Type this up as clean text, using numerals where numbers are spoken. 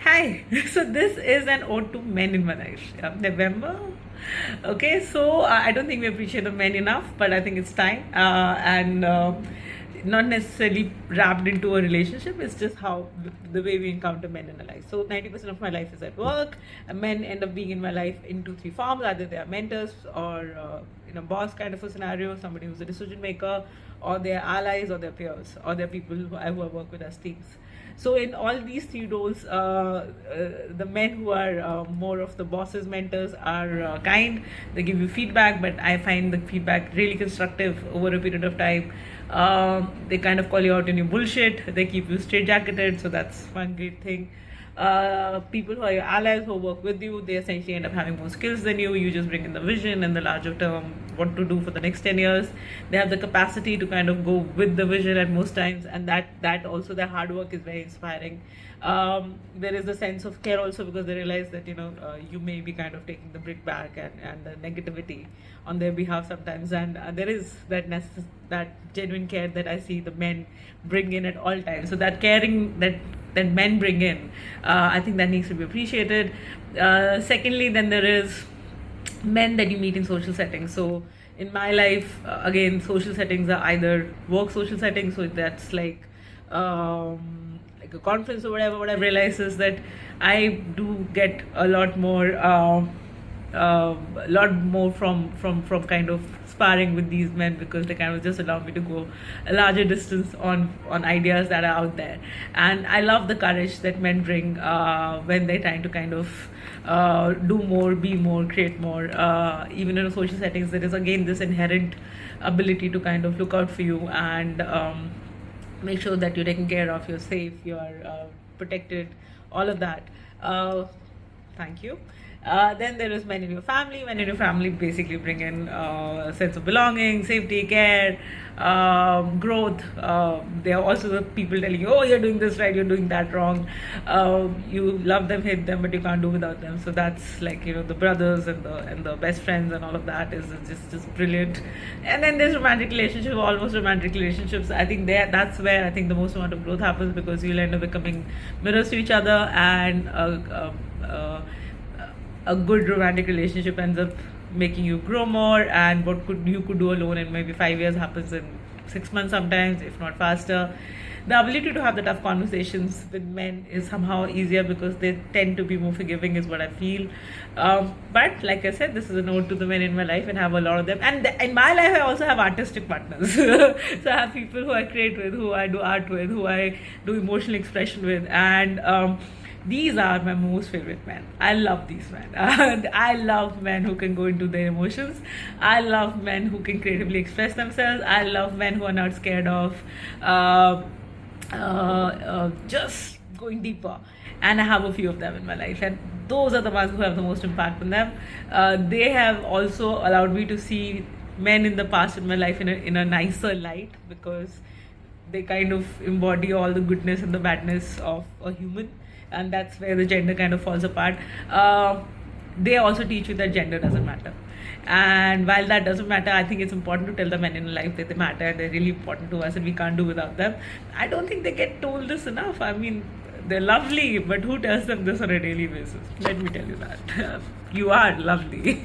Hi, so this is an ode to men in my life. November. Okay, so I don't think we appreciate the men enough, but I think it's time. And not necessarily wrapped into a relationship, it's just how the way we encounter men in our life. So 90% of my life is at work, and men end up being in my life in two, three forms. Either they are mentors or in a boss kind of a scenario, somebody who's a decision maker, or they're allies, or they're peers, or they're people who I work with as teams. So in all these three roles, the men who are more of the bosses, mentors are kind. They give you feedback, but I find the feedback really constructive over a period of time. They kind of call you out in your bullshit. They keep you straitjacketed, so that's one great thing. People who are your allies who work with you, they essentially end up having more skills than you. You just bring in the vision and the larger term, what to do for the next 10 years. They have the capacity to kind of go with the vision at most times, and that also their hard work is very inspiring. There is a sense of care also because they realize that you may be kind of taking the brick back and the negativity on their behalf sometimes, and there is that genuine care that I see the men bring in at all times. So that caring that men bring in, I think that needs to be appreciated. Secondly, then there is men that you meet in social settings. So in my life, again, social settings are either work social settings, so that's like a conference or whatever. What I've realized is that I do get a lot more from kind of sparring with these men, because they kind of just allow me to go a larger distance on ideas that are out there. And I love the courage that men bring when they're trying to kind of do more, be more, create more. Even in social settings, there is again this inherent ability to kind of look out for you and make sure that you're taken care of, you're safe, you're protected, all of that. Thank you. Then there is men in your family. Men in your family basically bring in a sense of belonging, safety, care, growth. They are also the people telling you, oh, you're doing this right, you're doing that wrong. You love them, hate them, but you can't do without them. So that's like the brothers and the best friends and all of that is just brilliant. And then there's romantic relationships, almost romantic relationships. I think that's where I think the most amount of growth happens, because you'll end up becoming mirrors to each other, and a good romantic relationship ends up making you grow more, and what you could do alone in maybe 5 years happens in 6 months sometimes, if not faster. The ability to have the tough conversations with men is somehow easier because they tend to be more forgiving, is what I feel. But like I said, this is a note to the men in my life, and have a lot of them. And in my life, I also have artistic partners. So I have people who I create with, who I do art with, who I do emotional expression with, and these are my most favorite men. I love these men. And I love men who can go into their emotions. I love men who can creatively express themselves. I love men who are not scared of just going deeper. And I have a few of them in my life, and those are the ones who have the most impact on them. They have also allowed me to see men in the past in my life in a nicer light, because they kind of embody all the goodness and the badness of a human, and that's where the gender kind of falls apart. They also teach you that gender doesn't matter, and while that doesn't matter, I think it's important to tell the men in life that they matter and they're really important to us and we can't do without them. I don't think they get told this enough. I mean, they're lovely, but who tells them this on a daily basis? Let me tell you that. You are lovely.